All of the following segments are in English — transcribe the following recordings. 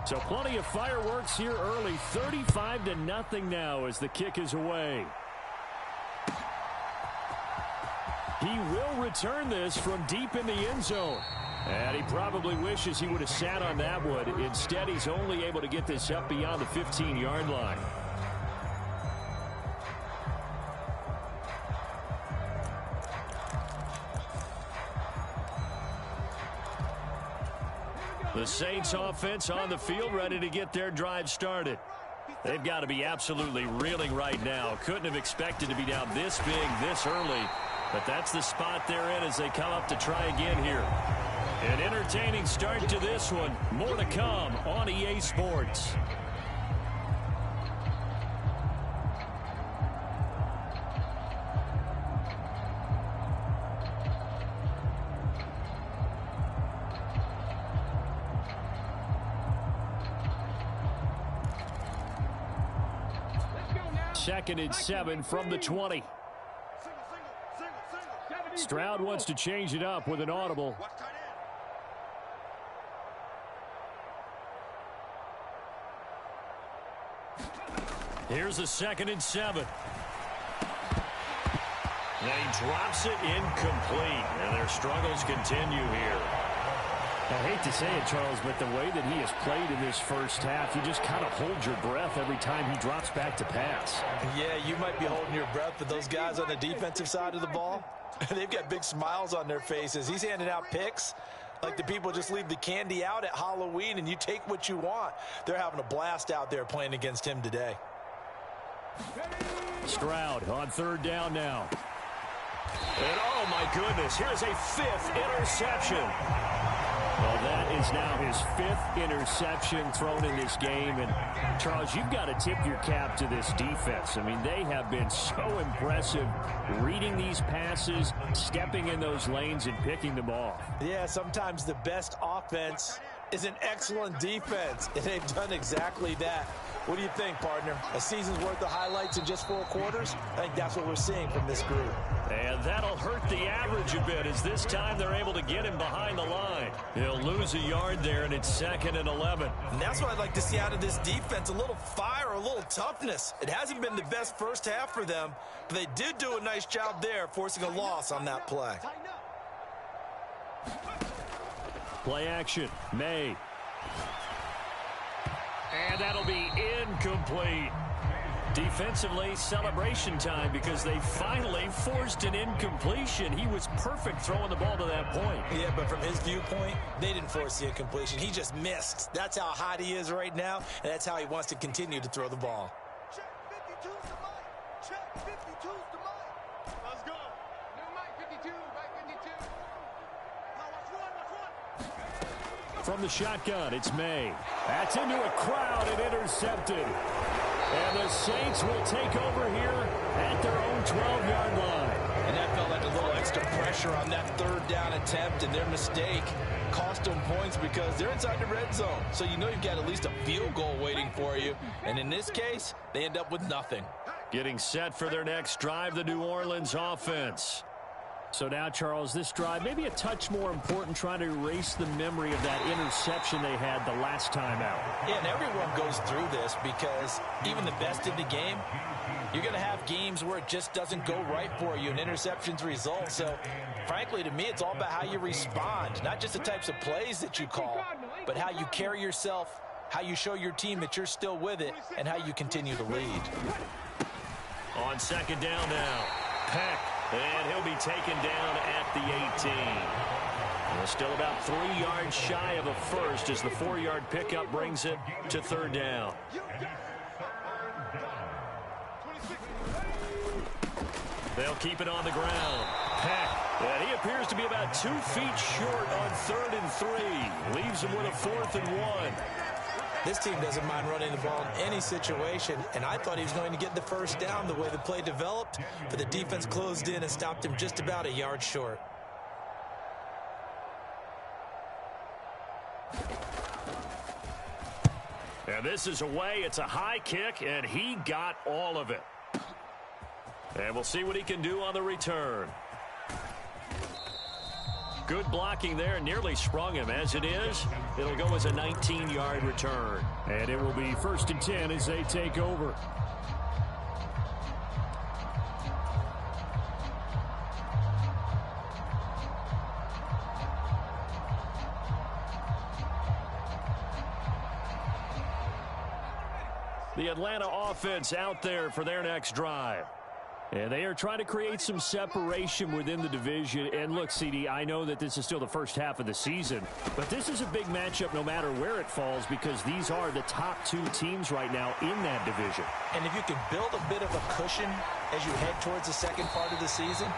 So plenty of fireworks here early. 35-0 now as the kick is away. He will return this from deep in the end zone. And he probably wishes he would have sat on that one. Instead, he's only able to get this up beyond the 15-yard line. The Saints offense on the field, ready to get their drive started. They've got to be absolutely reeling right now. Couldn't have expected to be down this big, this early. But that's the spot they're in as they come up to try again here. An entertaining start to this one. More to come on EA Sports. Second and 7 from the 20. Stroud wants to change it up with an audible. Here's a 2nd and 7. And he drops it incomplete. And their struggles continue here. I hate to say it, Charles, but the way that he has played in this first half, you just kind of hold your breath every time he drops back to pass. Yeah, you might be holding your breath, but those guys on the defensive side of the ball, they've got big smiles on their faces. He's handing out picks like the people just leave the candy out at Halloween and you take what you want. They're having a blast out there playing against him today. Stroud on 3rd down now. And oh my goodness, here's a 5th interception. Well, that is now his 5th interception thrown in this game. And, Charles, you've got to tip your cap to this defense. I mean, they have been so impressive reading these passes, stepping in those lanes, and picking them off. Yeah, sometimes the best offense is an excellent defense, and they've done exactly that. What do you think, partner? A season's worth of highlights in just 4 quarters? I think that's what we're seeing from this group. And that'll hurt the average a bit as this time they're able to get him behind the line. He'll lose a yard there, and it's 2nd and 11. And that's what I'd like to see out of this defense, a little fire, a little toughness. It hasn't been the best first half for them, but they did do a nice job there, forcing a loss on that play. Play action, May. And that'll be incomplete. Defensively, celebration time because they finally forced an incompletion. He was perfect throwing the ball to that point. Yeah, but from his viewpoint, they didn't force the incompletion. He just missed. That's how hot he is right now, and that's how he wants to continue to throw the ball. Check 52's the mic. Check 52's the mic. Let's go. New mic 52, mic 52. Now watch one. From the shotgun, it's May. That's into a crowd and intercepted. And the Saints will take over here at their own 12-yard line. And that felt like a little extra pressure on that 3rd down attempt, and their mistake cost them points because they're inside the red zone. So you know you've got at least a field goal waiting for you. And in this case, they end up with nothing. Getting set for their next drive, the New Orleans offense. So now, Charles, this drive maybe a touch more important, trying to erase the memory of that interception they had the last time out. Yeah, and everyone goes through this because even the best in the game, you're going to have games where it just doesn't go right for you and interceptions result. So, frankly, to me, it's all about how you respond, not just the types of plays that you call, but how you carry yourself, how you show your team that you're still with it, and how you continue to lead. On 2nd down now, Peck. And he'll be taken down at the 18. Well, still about 3 yards shy of a first as the 4-yard pickup brings it to 3rd down. They'll keep it on the ground. Peck. And he appears to be about 2 feet short on 3rd and 3. Leaves him with a 4th and 1. This team doesn't mind running the ball in any situation, and I thought he was going to get the first down the way the play developed, but the defense closed in and stopped him just about a yard short. And this is away. It's a high kick, and he got all of it. And we'll see what he can do on the return. Good blocking there. Nearly sprung him. As it is, it'll go as a 19-yard return. And it will be 1st and 10 as they take over. The Atlanta offense out there for their next drive. And they are trying to create some separation within the division. And look, CD, I know that this is still the first half of the season, but this is a big matchup no matter where it falls because these are the top 2 teams right now in that division. And if you can build a bit of a cushion as you head towards the second part of the season,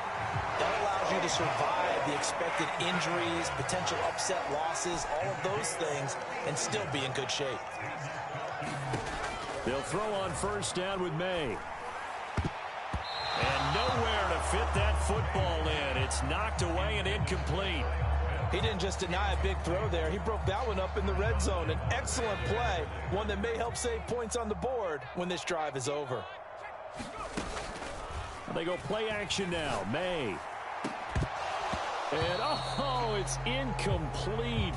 that allows you to survive the expected injuries, potential upset losses, all of those things, and still be in good shape. They'll throw on 1st down with May. And nowhere to fit that football in. It's knocked away and incomplete. He didn't just deny a big throw there. He broke that one up in the red zone. An excellent play, one that may help save points on the board when this drive is over. They go play action now. May. And, oh, it's incomplete.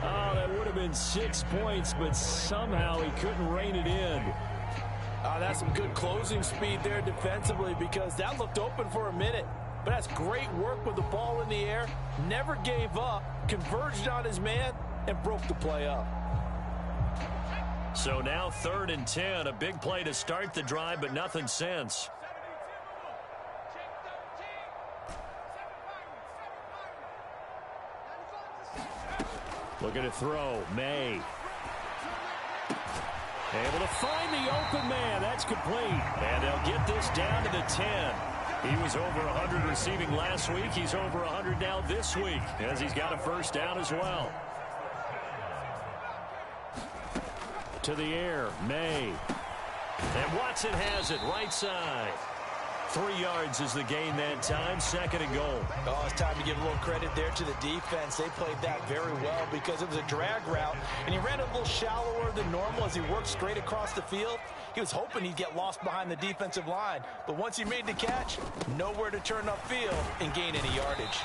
Oh, that would have been 6 points, but somehow he couldn't rein it in. That's some good closing speed there defensively because that looked open for a minute. But that's great work with the ball in the air. Never gave up, converged on his man, and broke the play up. So now 3rd and 10. A big play to start the drive, but nothing since. Looking to throw. May. Able to find the open man. That's complete. And they'll get this down to the 10. He was over 100 receiving last week. He's over 100 now this week as he's got a 1st down as well. To the air. May. And Watson has it right side. 3 yards is the gain that time. 2nd and goal. Oh, it's time to give a little credit there to the defense. They played that very well because it was a drag route, and he ran a little shallower than normal as he worked straight across the field. He was hoping he'd get lost behind the defensive line, but once he made the catch, nowhere to turn upfield and gain any yardage.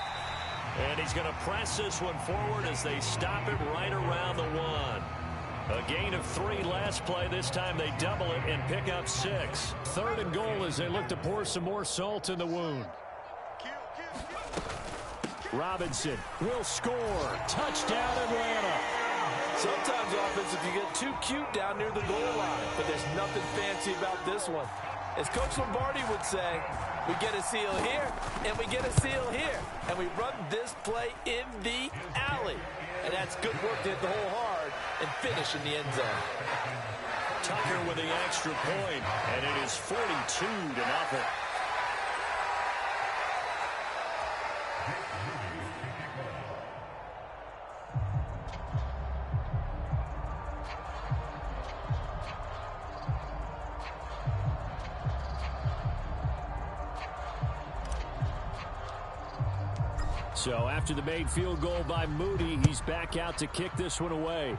And he's going to press this one forward as they stop him right around the 1. A gain of 3 last play. This time they double it and pick up 6. 3rd and goal as they look to pour some more salt in the wound. Robinson will score. Touchdown, Atlanta. Sometimes offense, if you get too cute down near the goal line, but there's nothing fancy about this one. As Coach Lombardi would say, we get a seal here, and we get a seal here, and we run this play in the alley. And that's good work to hit the hole hard and finish in the end zone. Tucker with the extra point, and it is 42-0. So after the made field goal by Moody, he's back out to kick this one away.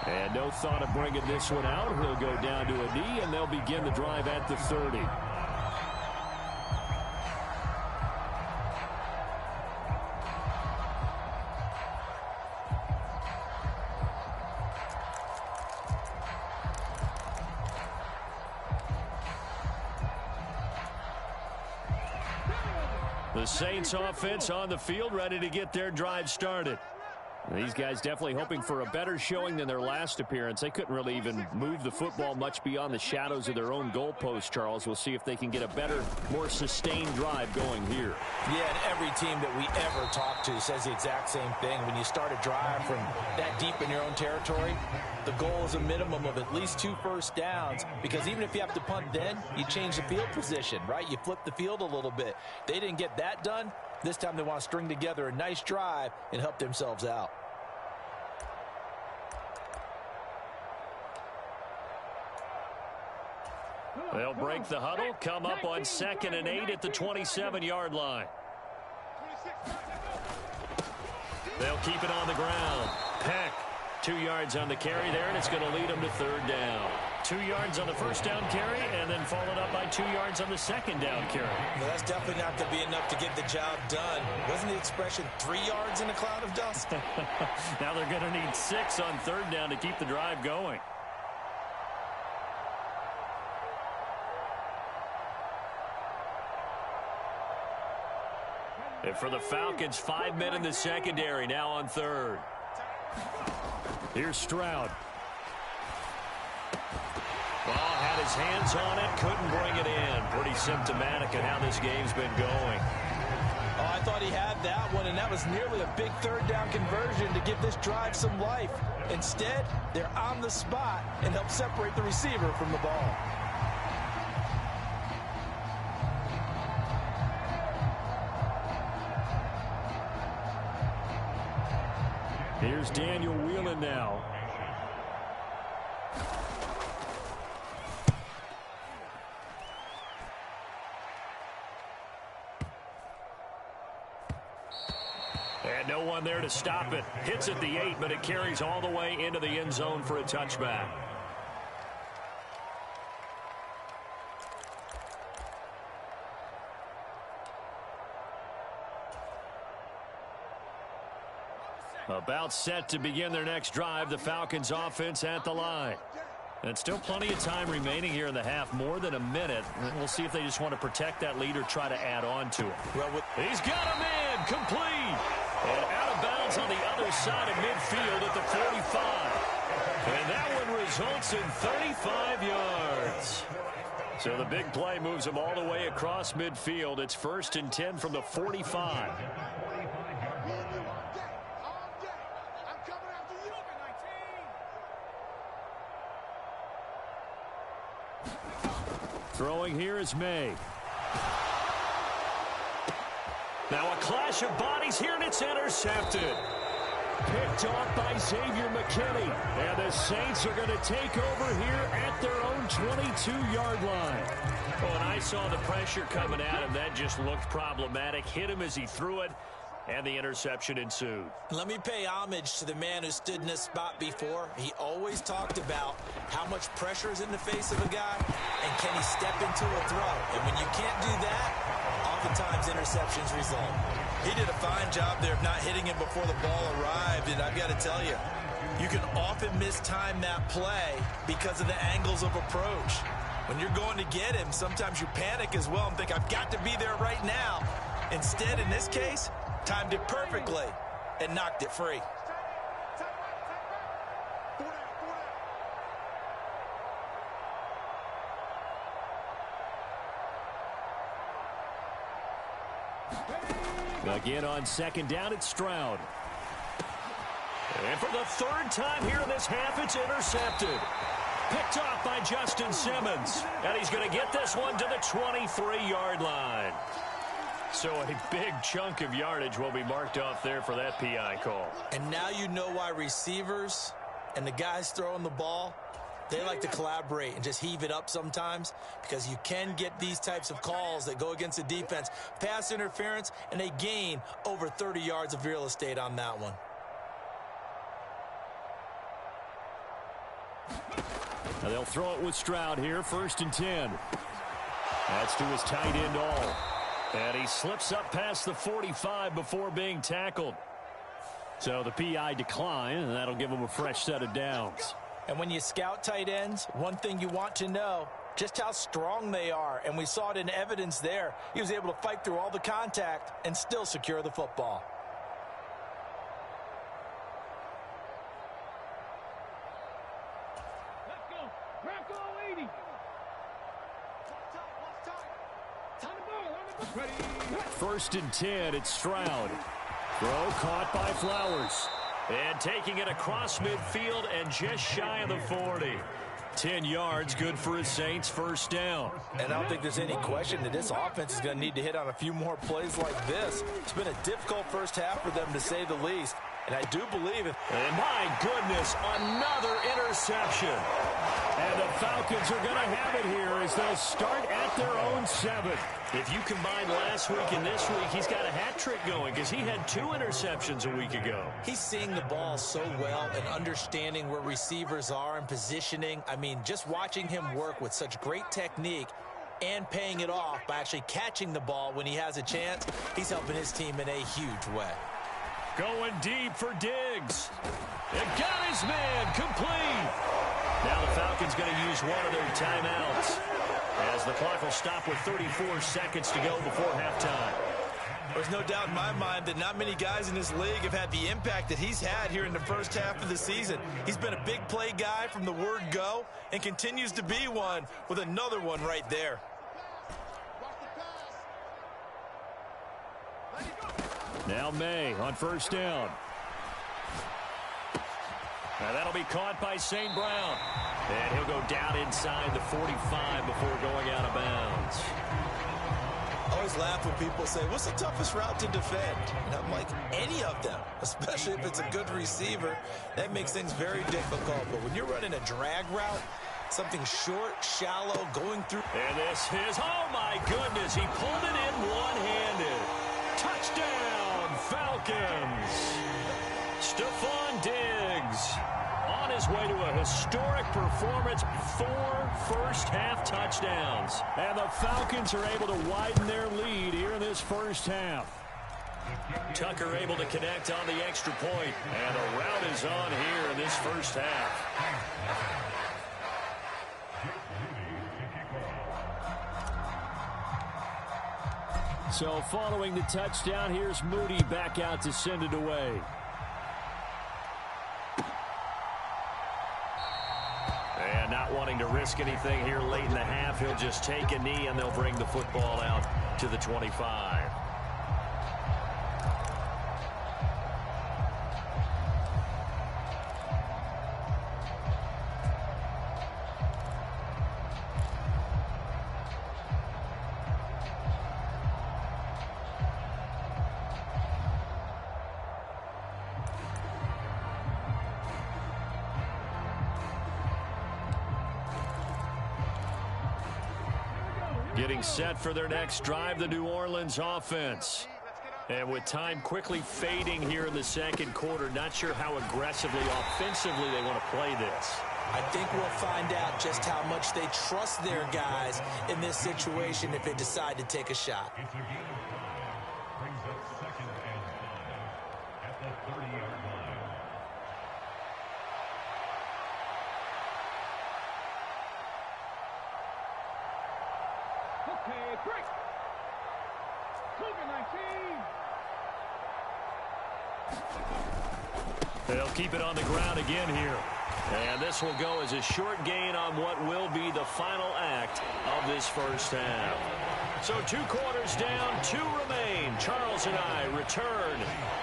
And no thought of bringing this one out. He'll go down to a knee, and they'll begin the drive at the 30. The Saints offense on the field, ready to get their drive started. These guys definitely hoping for a better showing than their last appearance. They couldn't really even move the football much beyond the shadows of their own goalpost, Charles. We'll see if they can get a better, more sustained drive going here. Yeah, and every team that we ever talk to says the exact same thing. When you start a drive from that deep in your own territory, the goal is a minimum of at least 2 first downs, because even if you have to punt then, you change the field position, right? You flip the field a little bit. They didn't get that done. This time they want to string together a nice drive and help themselves out. They'll break the huddle, come up on 2nd and 8 at the 27-yard line. They'll keep it on the ground. Peck, 2 yards on the carry there, and it's going to lead them to 3rd down. 2 yards on the first down carry, and then followed up by 2 yards on the second down carry. Well, that's definitely not going to be enough to get the job done. Wasn't the expression 3 yards in a cloud of dust? Now they're going to need 6 on third down to keep the drive going. And for the Falcons, 5 men in the secondary now on third. Here's Stroud. Well, had his hands on it, couldn't bring it in. Pretty symptomatic of how this game's been going. Oh, I thought he had that one, and that was nearly a big third down conversion to give this drive some life. Instead, they're on the spot and help separate the receiver from the ball. Here's Daniel Whelan now. And no one there to stop it. Hits at the 8, but it carries all the way into the end zone for a touchback. About set to begin their next drive. The Falcons offense at the line. And still plenty of time remaining here in the half, more than a minute. And we'll see if they just want to protect that lead or try to add on to it. Well, he's got a man, complete. And out of bounds on the other side of midfield at the 45. And that one results in 35 yards. So the big play moves them all the way across midfield. It's 1st and 10 from the 45. Throwing here is May. Now a clash of bodies here, and it's intercepted. Picked off by Xavier McKinney. And the Saints are going to take over here at their own 22-yard line. Oh, and I saw the pressure coming at him. That just looked problematic. Hit him as he threw it, and the interception ensued. Let me pay homage to the man who stood in this spot before. He always talked about how much pressure is in the face of a guy, and can he step into a throw. And when you can't do that, oftentimes interceptions result. He did a fine job there of not hitting him before the ball arrived, and I've got to tell you, you can often mistime that play because of the angles of approach. When you're going to get him, sometimes you panic as well and think, I've got to be there right now. Instead, in this case, timed it perfectly and knocked it free. Again on second down, it's Stroud. And for the 3rd time here in this half, it's intercepted. Picked off by Justin Simmons. And he's going to get this one to the 23-yard line. So a big chunk of yardage will be marked off there for that PI call. And now you know why receivers and the guys throwing the ball, they like to collaborate and just heave it up sometimes, because you can get these types of calls that go against the defense. Pass interference, and they gain over 30 yards of real estate on that one. Now they'll throw it with Stroud here, 1st and 10. That's to his tight end all. And he slips up past the 45 before being tackled. So the PI decline, and that'll give him a fresh set of downs. And when you scout tight ends, one thing you want to know, just how strong they are. And we saw it in evidence there. He was able to fight through all the contact and still secure the football. Let's go. Bronco 80. Ready. 1st and 10, it's Stroud. Throw caught by Flowers. And taking it across midfield and just shy of the 40. 10 yards, good for his Saints, 1st down. And I don't think there's any question that this offense is going to need to hit on a few more plays like this. It's been a difficult first half for them, to say the least. And I do believe it. And my goodness, another interception. And the Falcons are going to have it here as they'll start at their own 7. If you combine last week and this week, he's got a hat trick going because he had 2 interceptions a week ago. He's seeing the ball so well and understanding where receivers are and positioning. I mean, just watching him work with such great technique and paying it off by actually catching the ball when he has a chance, he's helping his team in a huge way. Going deep for Diggs. It got his man complete. Now the Falcons going to use one of their timeouts as the clock will stop with 34 seconds to go before halftime. There's no doubt in my mind that not many guys in this league have had the impact that he's had here in the first half of the season. He's been a big play guy from the word go and continues to be one with another one right there. Now May on first down. Now that'll be caught by St. Brown. And he'll go down inside the 45 before going out of bounds. I always laugh when people say, what's the toughest route to defend? And I'm like, any of them, especially if it's a good receiver. That makes things very difficult. But when you're running a drag route, something short, shallow, going through. And this is, oh my goodness, he pulled it in one-handed. Touchdown, Falcons. Stephon Diggs on his way to a historic performance, 4 first-half touchdowns. And the Falcons are able to widen their lead here in this first half. Tucker able to connect on the extra point. And a route is on here in this first half. So following the touchdown, here's Moody back out to send it away. And not wanting to risk anything here late in the half, he'll just take a knee and they'll bring the football out to the 25. Getting set for their next drive, the New Orleans offense. And with time quickly fading here in the second quarter, not sure how aggressively, offensively they want to play this. I think we'll find out just how much they trust their guys in this situation if they decide to take a shot. They'll keep it on the ground again here. And this will go as a short gain on what will be the final act of this first half. So 2 quarters down, 2 remain. Charles and I return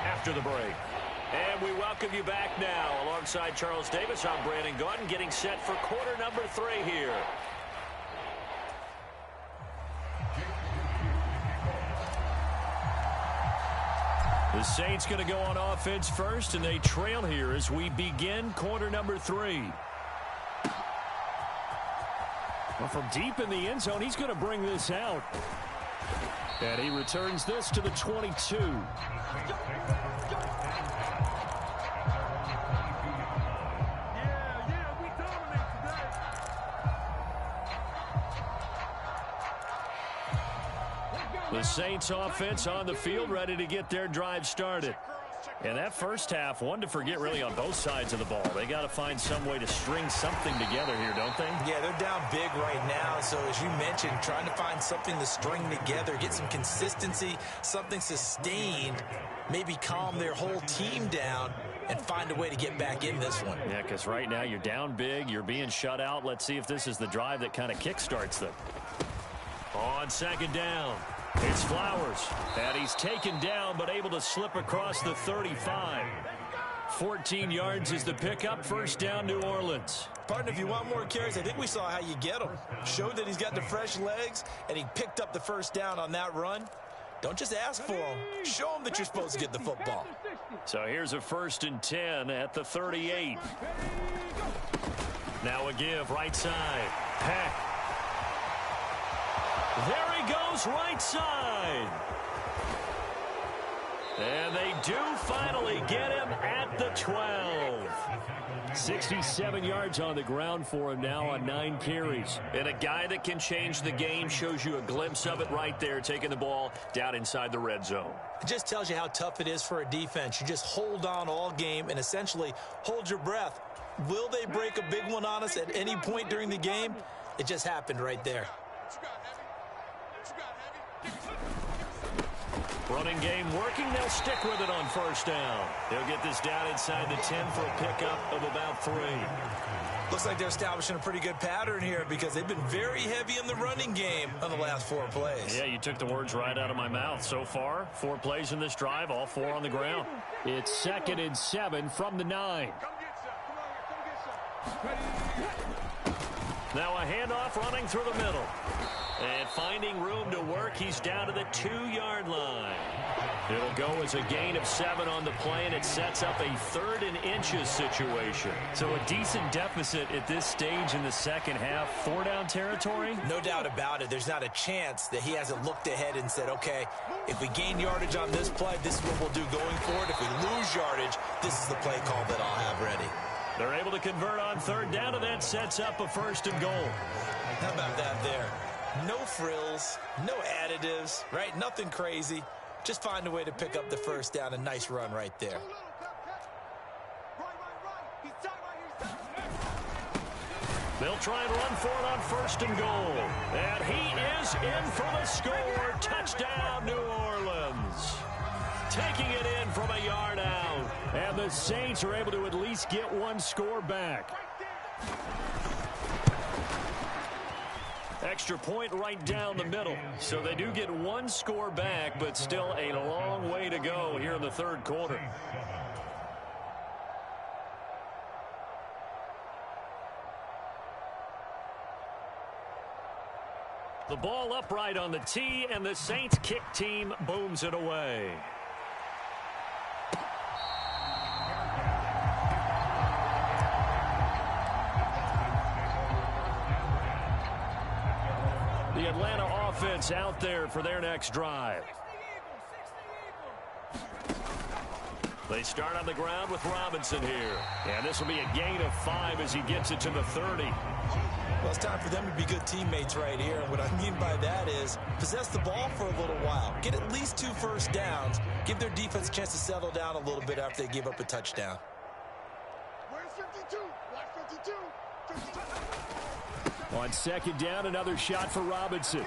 after the break. And we welcome you back now. Alongside Charles Davis, I'm Brandon Gaudin, getting set for quarter number 3 here. The Saints going to go on offense first, and they trail here as we begin quarter number 3. Well, from deep in the end zone, he's going to bring this out. And he returns this to the 22. The Saints offense on the field, ready to get their drive started. And that first half, one to forget really on both sides of the ball. They got to find some way to string something together here, don't they? Yeah, they're down big right now. So as you mentioned, trying to find something to string together, get some consistency, something sustained, maybe calm their whole team down and find a way to get back in this one. Yeah, because right now you're down big, you're being shut out. Let's see if this is the drive that kind of kickstarts them. On second down. It's Flowers, and he's taken down but able to slip across the 35. 14 yards is the pickup. First down, New Orleans. Partner, if you want more carries, I think we saw how you get them. Showed that he's got the fresh legs, and he picked up the first down on that run. Don't just ask for them. Show them that you're supposed to get the football. So here's a 1st and 10 at the 38. Now a give right side. Peck. There he goes right side. And they do finally get him at the 12. 67 yards on the ground for him now on 9 carries. And a guy that can change the game, shows you a glimpse of it right there, taking the ball down inside the red zone. It just tells you how tough it is for a defense. You just hold on all game and essentially hold your breath. Will they break a big one on us at any point during the game? It just happened right there. Running game working. They'll stick with it on 1st down. They'll get this down inside the 10 for a pickup of about 3. Looks like they're establishing a pretty good pattern here because they've been very heavy in the running game on the last 4 plays. Yeah, you took the words right out of my mouth. So far, 4 plays in this drive, all 4 on the ground. It's 2nd and 7 from the 9. Now a handoff running through the middle. And finding room to work, he's down to the 2-yard line. It'll go as a gain of 7 on the play, and it sets up a 3rd and inches situation. So a decent deficit at this stage in the second half. 4-down territory? No doubt about it. There's not a chance that he hasn't looked ahead and said, okay, if we gain yardage on this play, this is what we'll do going forward. If we lose yardage, this is the play call that I'll have ready. They're able to convert on 3rd down, and that sets up a 1st and goal. How about that there? No frills, no additives, right? Nothing crazy. Just find a way to pick up the 1st down. A nice run right there. They'll try and run for it on 1st and goal. And he is in for the score. Touchdown, New Orleans. Taking it in from a yard out. And the Saints are able to at least get 1 score back. Extra point right down the middle. So they do get 1 score back, but still a long way to go here in the 3rd quarter. The ball upright on the tee, and the Saints kick team booms it away. The Atlanta offense out there for their next drive. They start on the ground with Robinson here. And this will be a gain of 5 as he gets it to the 30. Well, it's time for them to be good teammates right here. And what I mean by that is possess the ball for a little while. Get at least 2 first downs. Give their defense a chance to settle down a little bit after they give up a touchdown. Where's 52? Where's 52? 52. On 2nd down, another shot for Robinson.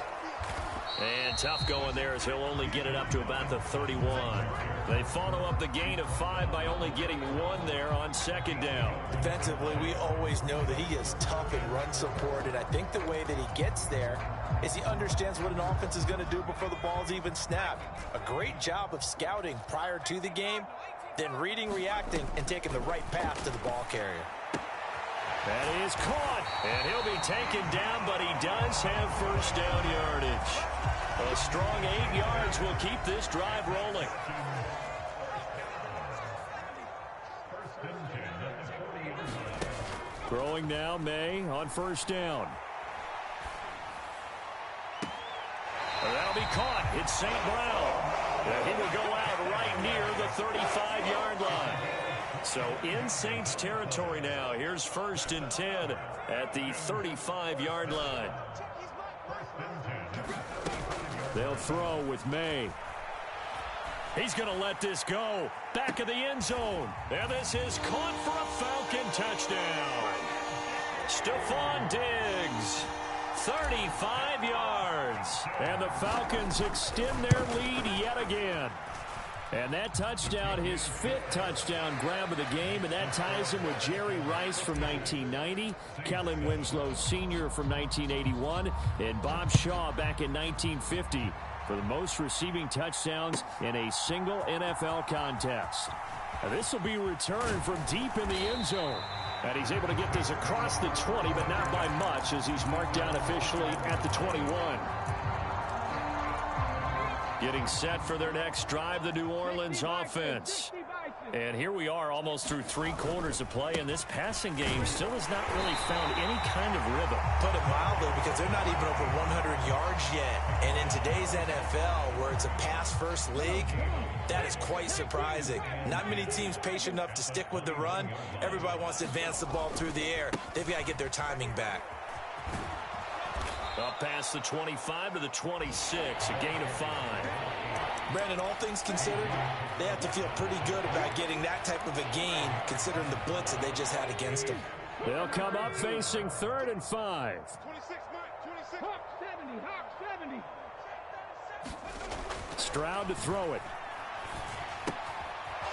And tough going there as he'll only get it up to about the 31. They follow up the gain of 5 by only getting 1 there on 2nd down. Defensively, we always know that he is tough in run support, and I think the way that he gets there is he understands what an offense is going to do before the ball's even snapped. A great job of scouting prior to the game, then reading, reacting, and taking the right path to the ball carrier. That is caught, and he'll be taken down, but he does have 1st down yardage. A strong 8 yards will keep this drive rolling. Throwing now, May on 1st down. And that'll be caught. It's St. Brown. And he will go out right near the 35-yard line. So in Saints territory now. Here's 1st and 10 at the 35-yard line. They'll throw with May. He's going to let this go. Back of the end zone. And this is caught for a Falcon touchdown. Stephon Diggs. 35 yards. And the Falcons extend their lead yet again. And that touchdown, his 5th touchdown grab of the game, and that ties him with Jerry Rice from 1990, Kellen Winslow Sr. from 1981, and Bob Shaw back in 1950 for the most receiving touchdowns in a single NFL contest. Now, this will be returned from deep in the end zone. And he's able to get this across the 20, but not by much, as he's marked down officially at the 21. Getting set for their next drive, the New Orleans offense. And here we are almost through 3 quarters of play, and this passing game still has not really found any kind of rhythm. Put it mildly, because they're not even over 100 yards yet. And in today's NFL, where it's a pass-first league, that is quite surprising. Not many teams patient enough to stick with the run. Everybody wants to advance the ball through the air. They've got to get their timing back. Up past the 25 to the 26, a gain of 5. Brandon, all things considered, they have to feel pretty good about getting that type of a gain, considering the blitz that they just had against them. They'll come up facing 3rd and 5. 26, Mike, 26. Hawk 70, Hawk 70. Stroud to throw it.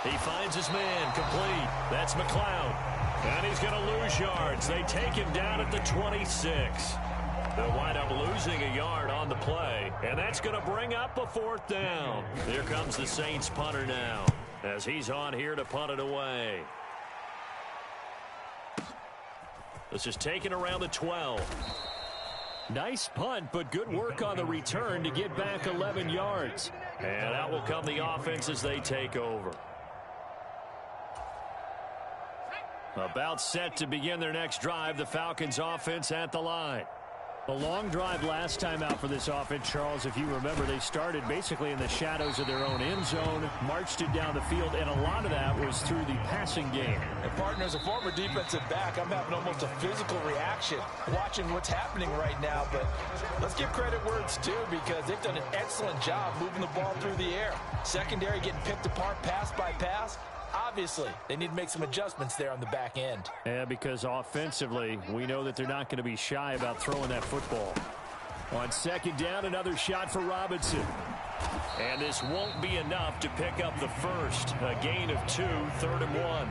He finds his man, complete. That's McLeod. And he's going to lose yards. They take him down at the 26. They'll wind up losing a yard on the play, and that's going to bring up a 4th down. Here comes the Saints punter now, as he's on here to punt it away. This is taken around the 12. Nice punt, but good work on the return to get back 11 yards. And out will come the offense as they take over. About set to begin their next drive, the Falcons offense at the line. A long drive last time out for this offense, Charles. If you remember, they started basically in the shadows of their own end zone, marched it down the field, and a lot of that was through the passing game. And partner, as a former defensive back, I'm having almost a physical reaction watching what's happening right now. But let's give credit where it's due, because they've done an excellent job moving the ball through the air. Secondary getting picked apart pass by pass. Obviously, they need to make some adjustments there on the back end. Yeah, because offensively, we know that they're not going to be shy about throwing that football. On 2nd down, another shot for Robinson. And this won't be enough to pick up the first. A gain of 2, 3rd and 1.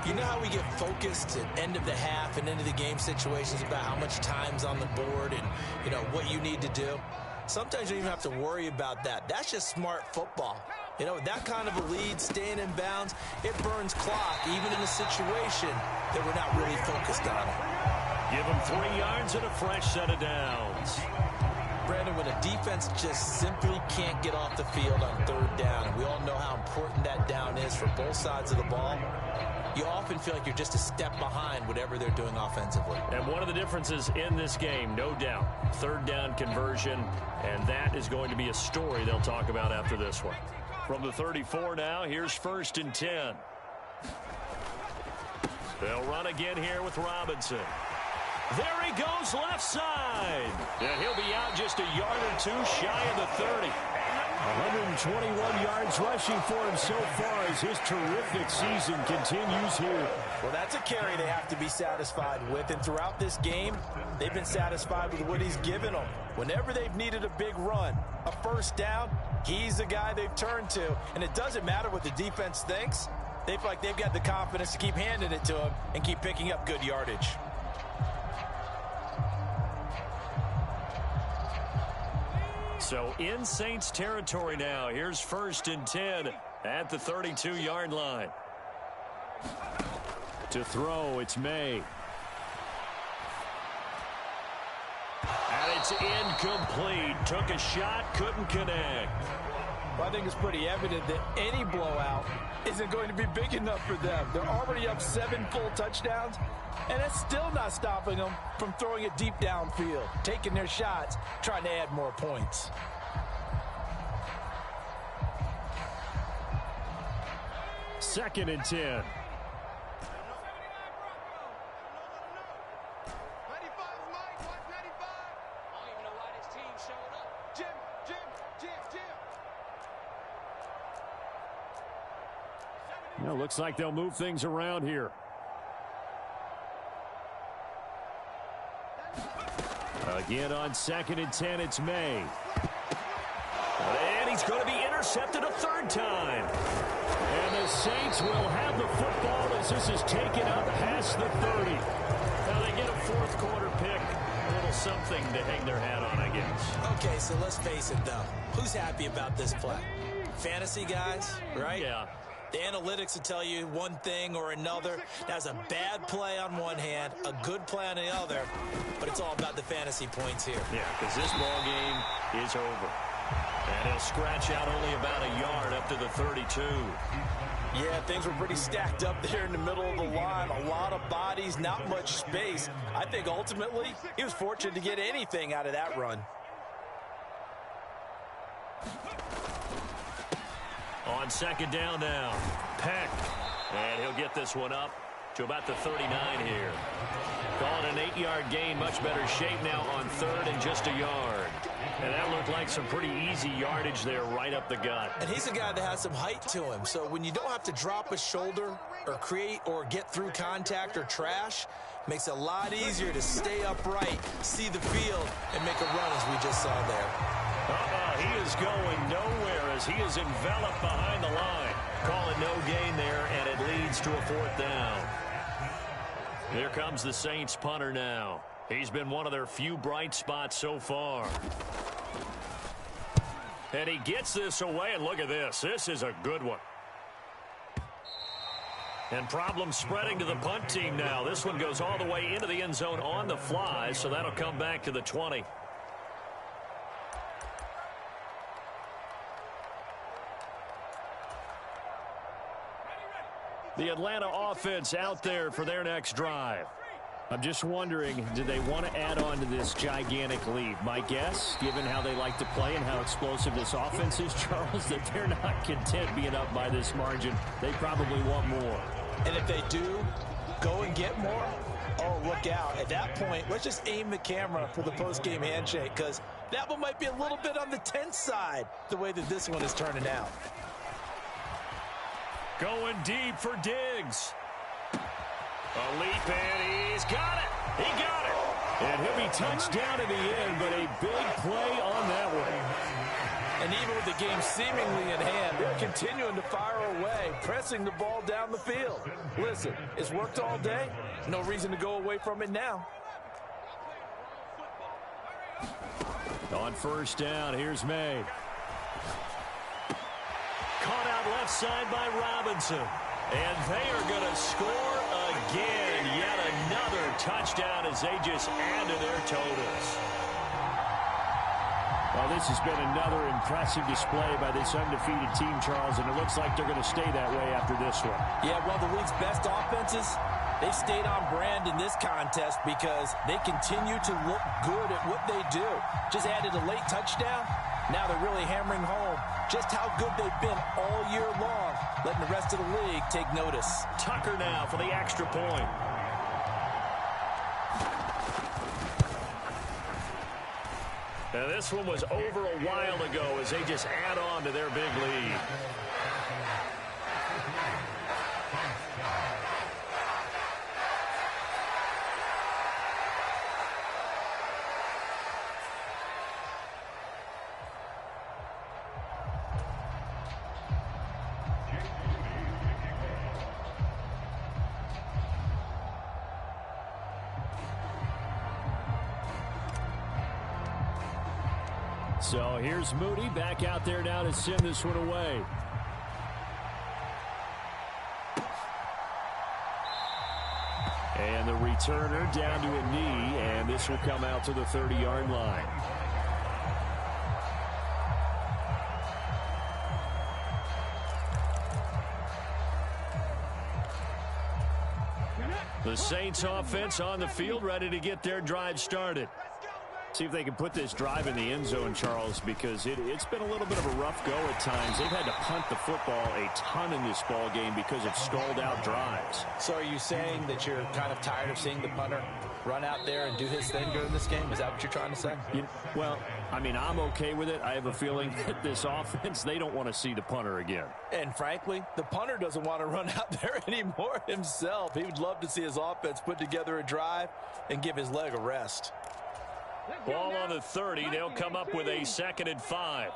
You know how we get focused at end of the half and end of the game situations about how much time's on the board and, you know, what you need to do? Sometimes you don't even have to worry about that. That's just smart football. You know, that kind of a lead, staying in bounds, it burns clock, even in a situation that we're not really focused on it. Give them 3 yards and a fresh set of downs. Brandon, when a defense just simply can't get off the field on 3rd down, and we all know how important that down is for both sides of the ball, you often feel like you're just a step behind whatever they're doing offensively. And one of the differences in this game, no doubt, 3rd down conversion, and that is going to be a story they'll talk about after this one. From the 34 now, here's 1st and 10. They'll run again here with Robinson. There he goes left side. And he'll be out just a yard or 2 shy of the 30. 121 yards rushing for him so far as his terrific season continues here. Well, that's a carry they have to be satisfied with. And throughout this game, they've been satisfied with what he's given them. Whenever they've needed a big run, a 1st down, he's the guy they've turned to. And it doesn't matter what the defense thinks. They feel like they've got the confidence to keep handing it to him and keep picking up good yardage. So in Saints territory now. Here's 1st and 10 at the 32-yard line. To throw, it's May. And it's incomplete. Took a shot, couldn't connect. Well, I think it's pretty evident that any blowout isn't going to be big enough for them. They're already up 7 full touchdowns, and it's still not stopping them from throwing it deep downfield, taking their shots, trying to add more points. Second and 10. 95, Mike, watch 95. I don't even know why this team showed up. Jim. Well, looks like they'll move things around here. Again on 2nd and 10, it's May. And he's going to be intercepted a 3rd time. And the Saints will have the football as this is taken up past the 30. Now they get a 4th quarter pick. A little something to hang their hat on, I guess. Okay, so let's face it, though. Who's happy about this play? Fantasy guys, right? Yeah. The analytics will tell you one thing or another. That's a bad play on one hand, a good play on the other, but it's all about the fantasy points here. Yeah, because this ball game is over. And he'll scratch out only about a yard up to the 32. Yeah, things were pretty stacked up there in the middle of the line. A lot of bodies, not much space. I think ultimately he was fortunate to get anything out of that run. On second down now, Peck. And he'll get this one up to about the 39 here. Call it an 8-yard gain. Much better shape now on third and just a yard. And that looked like some pretty easy yardage there right up the gut. And he's a guy that has some height to him. So when you don't have to drop a shoulder or create or get through contact or trash, makes it a lot easier to stay upright, see the field, and make a run as we just saw there. He is going nowhere as he is enveloped behind the line. Call it no gain there, and it leads to a fourth down. Here comes the Saints punter now. He's been one of their few bright spots so far. And he gets this away, and look at this. This is a good one. And problems spreading to the punt team now. This one goes all the way into the end zone on the fly, so that'll come back to the 20. The Atlanta offense out there for their next drive. I'm just wondering, do they want to add on to this gigantic lead? My guess, given how they like to play and how explosive this offense is, Charles, that they're not content being up by this margin. They probably want more. And if they do go and get more, oh, look out. At that point, let's just aim the camera for the post-game handshake, because that one might be a little bit on the tense side, the way that this one is turning out. Going deep for Diggs. A leap, and he's got it. He got it. And he'll be touched down in the end, but a big play on that one. And even with the game seemingly in hand, they're continuing to fire away, pressing the ball down the field. Listen, it's worked all day. No reason to go away from it now. On first down, here's May. Caught out left side by Robinson. And they are going to score again. Yet another touchdown as they just add to their totals. Well, this has been another impressive display by this undefeated team, Charles, and it looks like they're going to stay that way after this one. Yeah, well, the league's best offenses, they stayed on brand in this contest because they continue to look good at what they do. Just added a late touchdown. Now they're really hammering home just how good they've been all year long, letting the rest of the league take notice. Tucker now for the extra point. Now this one was over a while ago as they just add on to their big lead. So here's Moody back out there now to send this one away. And the returner down to a knee, and this will come out to the 30-yard line. The Saints offense on the field ready to get their drive started. See if they can put this drive in the end zone, Charles, because it's been a little bit of a rough go at times. They've had to punt the football a ton in this ball game because of stalled out drives. So are you saying that you're kind of tired of seeing the punter run out there and do his thing during this game? Is that what you're trying to say? Well, I mean, I'm okay with it. I have a feeling that this offense, they don't want to see the punter again. And frankly, the punter doesn't want to run out there anymore himself. He would love to see his offense put together a drive and give his leg a rest. Ball on the 30. They'll come up with a 2nd and 5.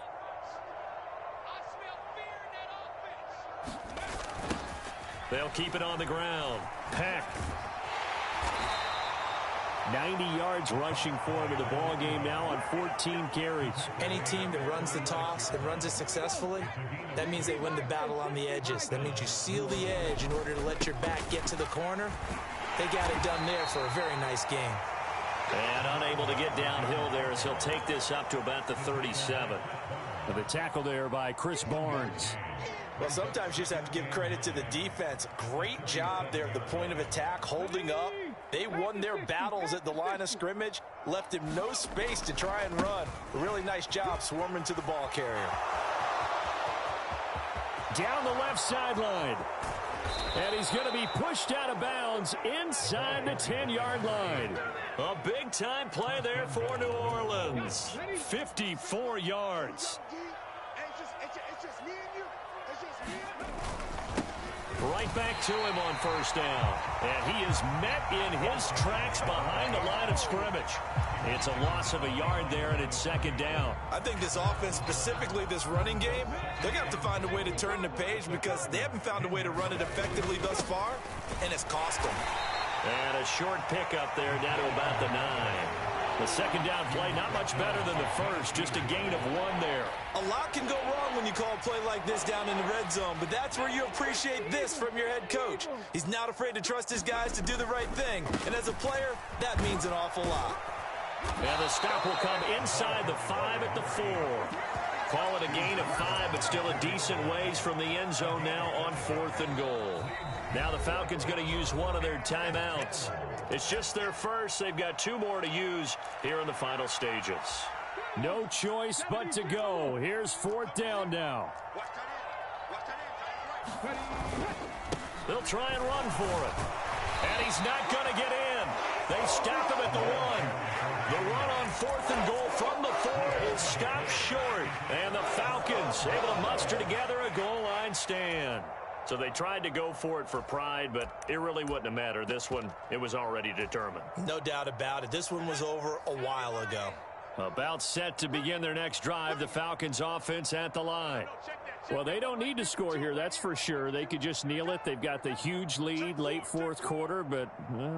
They'll keep it on the ground. Peck. 90 yards rushing for him in the ball game now on 14 carries. Any team that runs the toss and runs it successfully, that means they win the battle on the edges. That means you seal the edge in order to let your back get to the corner. They got it done there for a very nice game. And unable to get downhill there as he'll take this up to about the 37. The tackle there by Chris Barnes. Well, sometimes you just have to give credit to the defense. Great job there at the point of attack, holding up. They won their battles at the line of scrimmage, left him no space to try and run. A really nice job swarming to the ball carrier. Down the left sideline. And he's going to be pushed out of bounds inside the 10-yard line. A big-time play there for New Orleans. 54 yards. Right back to him on first down. And he is met in his tracks behind the line of scrimmage. It's a loss of a yard there, and it's second down. I think this offense, specifically this running game, they're going to have to find a way to turn the page because they haven't found a way to run it effectively thus far, and it's cost them. And a short pickup there down to about the 9. The second down play, not much better than the first, just a gain of 1 there. A lot can go wrong when you call a play like this down in the red zone, but that's where you appreciate this from your head coach. He's not afraid to trust his guys to do the right thing, and as a player, that means an awful lot. And the stop will come inside the 5 at the 4. Call it a gain of 5, but still a decent ways from the end zone now on 4th and goal. Now the Falcons going to use one of their timeouts. It's just their first. They've got 2 more to use here in the final stages. No choice but to go. Here's 4th down now. They'll try and run for it. And he's not going to get in. They stop him at the 1. The run on 4th and goal from the 4 is stopped short. And the Falcons able to muster together a goal line stand. So they tried to go for it for pride, but it really wouldn't have mattered. This one, it was already determined. No doubt about it. This one was over a while ago. About set to begin their next drive, the Falcons offense at the line. Well, they don't need to score here, that's for sure. They could just kneel it. They've got the huge lead late 4th quarter, but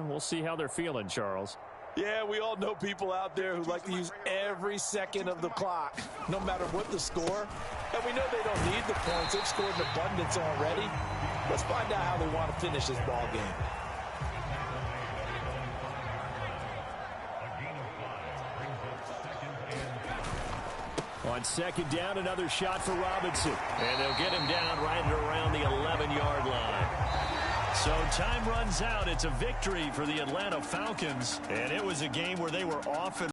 we'll see how they're feeling, Charles. Yeah, we all know people out there who like to use every second of the clock, no matter what the score. And we know they don't need the points. They've scored in abundance already. Let's find out how they want to finish this ball game. On second down, another shot for Robinson. And they'll get him down right around the 11-yard line. So time runs out. It's a victory for the Atlanta Falcons. And it was a game where they were often